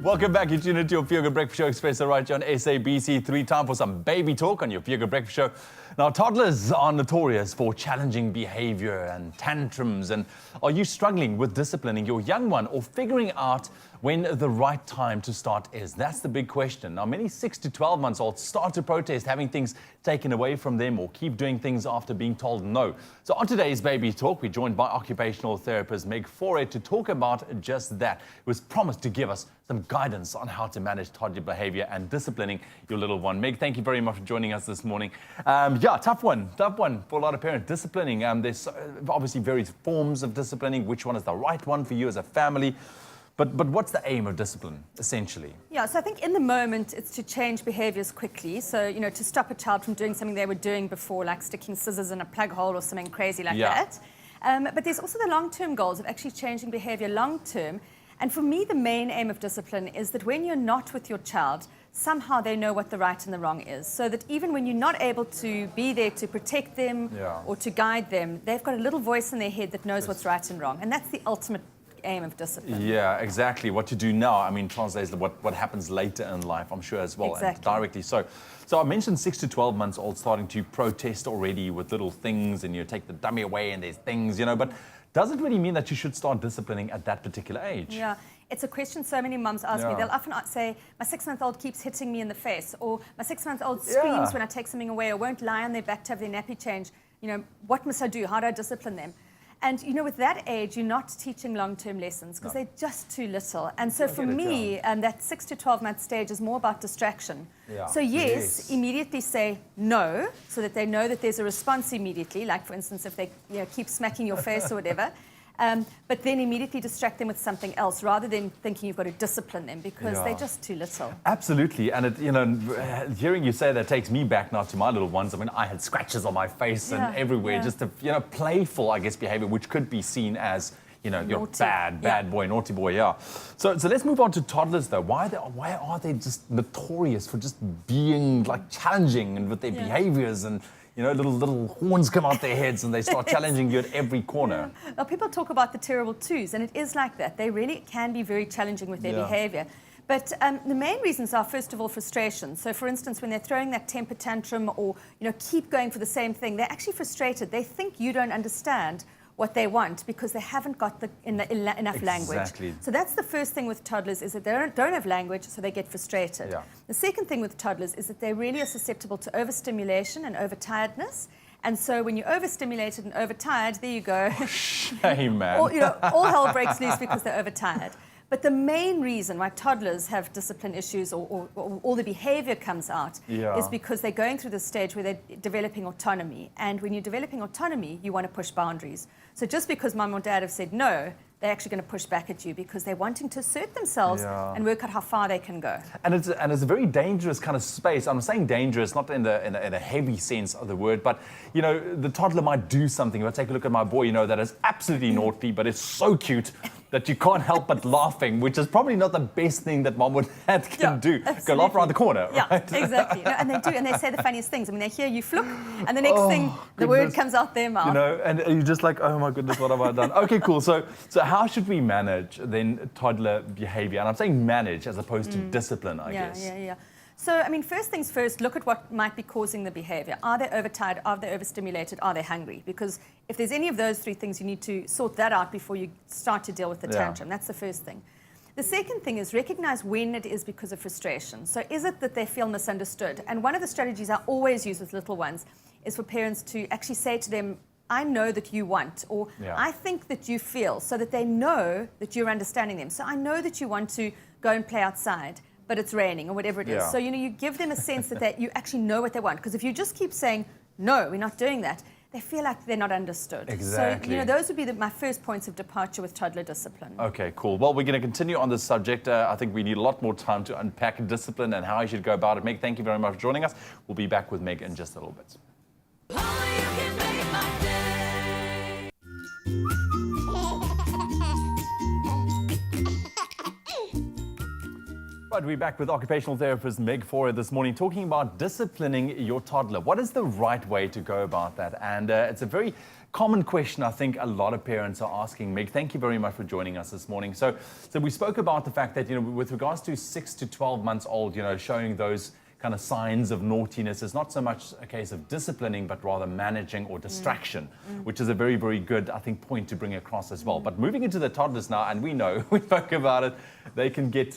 Welcome back. You're tuned into your Feel Good Breakfast Show, Express right here on SABC3. Time for some baby talk on your Feel Good Breakfast Show. Now, toddlers are notorious for challenging behavior and tantrums. And are you struggling with disciplining your young one or figuring out when the right time to start is? That's the big question. Now, many 6 to 12 months olds start to protest having things taken away from them or keep doing things after being told no. So on today's Baby Talk, we're joined by occupational therapist Meg Foray to talk about just that. It was promised to give us some guidance on how to manage toddler behavior and disciplining your little one. Meg, thank you very much for joining us this morning. Yeah, tough one for a lot of parents. Disciplining, there's obviously various forms of disciplining. Which one is the right one for you as a family? But what's the aim of discipline, essentially? Yeah, so I think in the moment, it's to change behaviours quickly. So, you know, to stop a child from doing something they were doing before, like sticking scissors in a plug hole or something crazy like that. But there's also the long-term goals of actually changing behaviour long-term. And for me, the main aim of discipline is that when you're not with your child, somehow they know what the right and the wrong is. So that even when you're not able to be there to protect them or to guide them, they've got a little voice in their head that knows what's right and wrong. And that's the ultimate aim of discipline. Yeah, exactly. What you do now, I mean, translates to what happens later in life, I'm sure, as well, Exactly. and directly. So I mentioned 6 to 12 months old starting to protest already with little things, and you take the dummy away and there's things, you know, but does it really mean that you should start disciplining at that particular age? Yeah, it's a question so many mums ask me. They'll often say, my 6-month-old keeps hitting me in the face, or my 6-month-old screams when I take something away, or won't lie on their back to have their nappy change. You know, what must I do? How do I discipline them? And, you know, with that age, you're not teaching long-term lessons because they're just too little. And so for me, that 6 to 12-month stage is more about distraction. So yes, immediately say no, so that they know that there's a response immediately, like, for instance, if they keep smacking your face or whatever. But then immediately distract them with something else rather than thinking you've got to discipline them because they're just too little. Absolutely. And, you know, hearing you say that takes me back now to my little ones. I mean, I had scratches on my face and everywhere, just a, playful, I guess, behavior, which could be seen as, you know, you're bad boy, naughty boy, So let's move on to toddlers, though. Why are they just notorious for just being, like, challenging and with their behaviors and, you know, little horns come out their heads and they start challenging you at every corner. Well, people talk about the terrible twos, and it is like that. They really can be very challenging with their behaviour. But the main reasons are, first of all, frustration. So, for instance, when they're throwing that temper tantrum or, you know, keep going for the same thing, they're actually frustrated. They think you don't understand what they want because they haven't got enough language. So that's the first thing with toddlers, is that they don't have language, so they get frustrated. The second thing with toddlers is that they really are susceptible to overstimulation and overtiredness. And so when you're overstimulated and overtired, there you go. Shame, man. all hell breaks loose because they're overtired. But the main reason why toddlers have discipline issues or all the behavior comes out is because they're going through this stage where they're developing autonomy. And when you're developing autonomy, you want to push boundaries. So just because mum or dad have said no, they're actually going to push back at you because they're wanting to assert themselves and work out how far they can go. And it's a very dangerous kind of space. I'm saying dangerous, not in a heavy sense of the word, but, you know, the toddler might do something. If I take a look at my boy, you know, that is absolutely naughty, but it's so cute that you can't help but laughing, which is probably not the best thing that mom or dad can do. Absolutely. Go laugh around the corner, right? Yeah, exactly. No, and they do, and they say the funniest things. I mean, they hear you fluke, and the next thing, the word comes out their mouth. You know, and you're just like, oh my goodness, what have I done? Okay, cool. So how should we manage then toddler behavior? And I'm saying manage as opposed to discipline, I guess. Yeah. So, I mean, first things first, look at what might be causing the behavior. Are they overtired? Are they overstimulated? Are they hungry? Because if there's any of those three things, you need to sort that out before you start to deal with the tantrum. That's the first thing. The second thing is recognize when it is because of frustration. So is it that they feel misunderstood? And one of the strategies I always use with little ones is for parents to actually say to them, I know that you want, or I think that you feel, so that they know that you're understanding them. So I know that you want to go and play outside, but it's raining or whatever it is. So, you know, you give them a sense that you actually know what they want. Because if you just keep saying, no, we're not doing that, they feel like they're not understood. Exactly. So, you know, those would be my first points of departure with toddler discipline. Okay, cool. Well, we're going to continue on this subject. I think we need a lot more time to unpack discipline and how you should go about it. Meg, thank you very much for joining us. We'll be back with Meg in just a little bit. Right, we're back with occupational therapist Meg Forer this morning talking about disciplining your toddler. What is the right way to go about that? And it's a very common question I think a lot of parents are asking. Meg, thank you very much for joining us this morning. So we spoke about the fact that, with regards to 6 to 12 months old, showing those kind of signs of naughtiness is not so much a case of disciplining, but rather managing or distraction, which is a very, very good, I think, point to bring across as well. But moving into the toddlers now, and we know, we spoke about it, they can get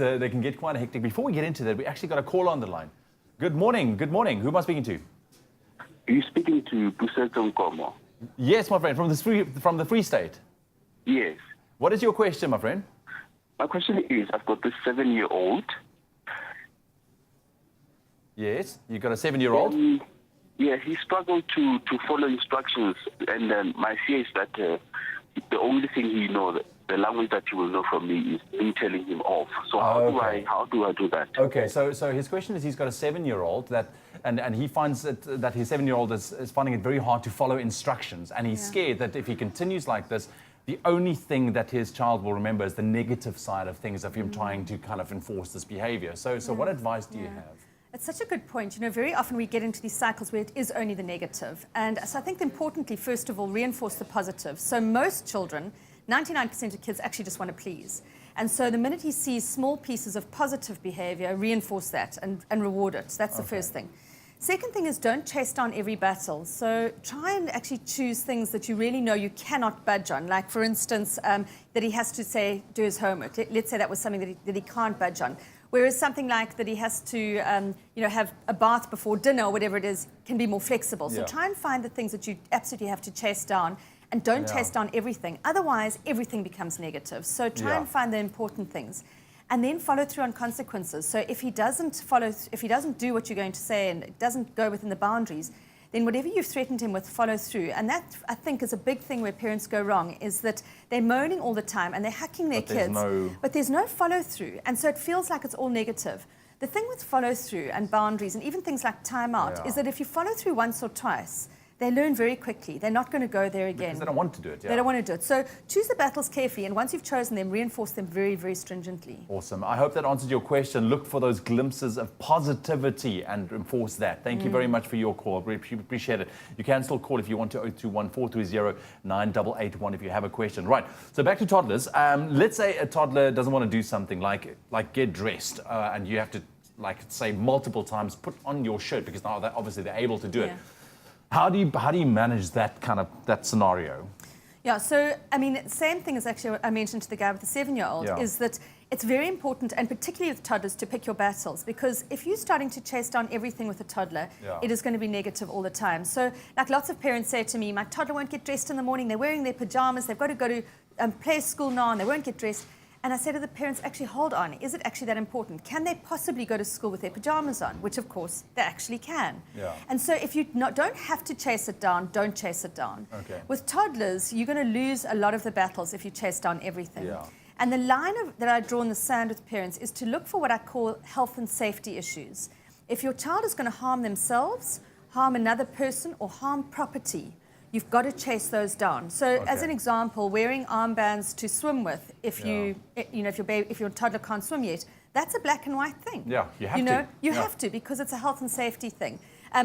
quite hectic. Before we get into that, we actually got a call on the line. Good morning. Who am I speaking to? Are you speaking to Puseto Nkomo? Yes, my friend, from the Free State. Yes. What is your question, my friend? My question is, I've got this 7-year-old. Yes, you got a 7-year-old? Yeah, he struggled to follow instructions, and my fear is that the only thing he knows, the language that he will know from me, is me telling him off. So how do I do that? Okay, so his question is, he's got a 7-year-old and he finds that his 7-year-old is finding it very hard to follow instructions, and he's scared that if he continues like this, the only thing that his child will remember is the negative side of things of him trying to kind of enforce this behavior. So what advice do you have? It's such a good point. Very often we get into these cycles where it is only the negative. And so I think importantly, first of all, reinforce the positive. So most children, 99% of kids actually just want to please. And so the minute he sees small pieces of positive behavior, reinforce that and reward it. That's the first thing. Second thing is, don't chase down every battle. So try and actually choose things that you really know you cannot budge on. Like, for instance, that he has to do his homework. Let's say that was something that he can't budge on. Whereas something like that he has to, have a bath before dinner or whatever it is, can be more flexible. So try and find the things that you absolutely have to chase down, and don't chase down everything. Otherwise, everything becomes negative. So try and find the important things, and then follow through on consequences. So if he doesn't do what you're going to say and it doesn't go within the boundaries, then whatever you've threatened him with, follow through. And that, I think, is a big thing where parents go wrong, is that they're moaning all the time and they're hacking their kids, but there's no follow through. And so it feels like it's all negative. The thing with follow through and boundaries and even things like time out is that if you follow through once or twice, they learn very quickly. They're not going to go there again. Because they don't want to do it. They don't want to do it. So choose the battles carefully, and once you've chosen them, reinforce them very, very stringently. Awesome. I hope that answered your question. Look for those glimpses of positivity and enforce that. Thank you very much for your call. We appreciate it. You can still call if you want to 021-430-9881 if you have a question. Right. So back to toddlers. Let's say a toddler doesn't want to do something like get dressed, and you have to say multiple times, put on your shirt, because now obviously they're able to do it. How do you manage that scenario? Yeah, so same thing as actually what I mentioned to the guy with the 7-year-old is that it's very important, and particularly with toddlers, to pick your battles, because if you're starting to chase down everything with a toddler, it is going to be negative all the time. So lots of parents say to me, my toddler won't get dressed in the morning, they're wearing their pajamas, they've got to go to play school now and they won't get dressed. And I say to the parents, actually, hold on. Is it actually that important? Can they possibly go to school with their pajamas on? Which, of course, they actually can. And so if you don't have to chase it down, don't chase it down. With toddlers, you're going to lose a lot of the battles if you chase down everything. And the line that I draw in the sand with parents is to look for what I call health and safety issues. If your child is going to harm themselves, harm another person, or harm property, you've got to chase those down. So, as an example, wearing armbands to swim with, if if your toddler can't swim yet, that's a black and white thing. Yeah, you have to. You have to, because it's a health and safety thing.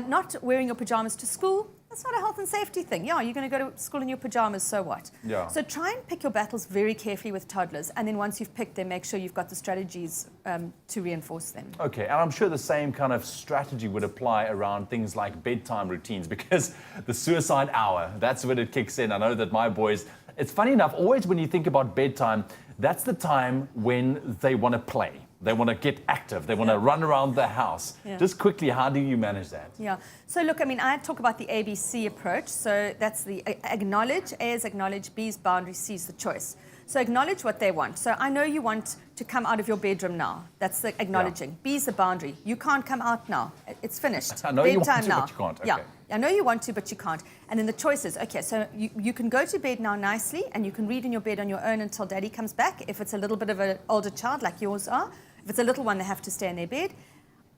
Not wearing your pajamas to school, that's not a health and safety thing. Yeah, you're going to go to school in your pajamas, so what? So try and pick your battles very carefully with toddlers, and then once you've picked them, make sure you've got the strategies to reinforce them. Okay, and I'm sure the same kind of strategy would apply around things like bedtime routines, because the suicide hour, that's when it kicks in. I know that my boys, it's funny enough, always when you think about bedtime, that's the time when they want to play. They want to get active. They want to run around the house. Just quickly, how do you manage that? So look, I talk about the ABC approach. So that's the acknowledge. A is acknowledge, B is boundary, C is the choice. So acknowledge what they want. So I know you want to come out of your bedroom now. That's the acknowledging. B is the boundary. You can't come out now. It's finished. I know you want to, but you can't. Okay. I know you want to, but you can't. And then the choice is, okay, so you can go to bed now nicely, and you can read in your bed on your own until daddy comes back, if it's a little bit of an older child like yours are. If it's a little one, they have to stay in their bed.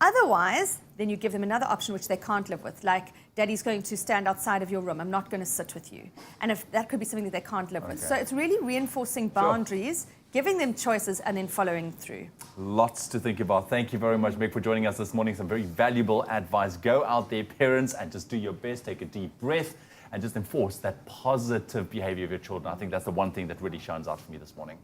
Otherwise, then you give them another option which they can't live with, like daddy's going to stand outside of your room. I'm not going to sit with you. And if that could be something that they can't live with. So it's really reinforcing boundaries giving them choices and then following through. Lots to think about. Thank you very much, Meg, for joining us this morning. Some very valuable advice. Go out there, parents, and just do your best. Take a deep breath and just enforce that positive behavior of your children. I think that's the one thing that really shines out for me this morning.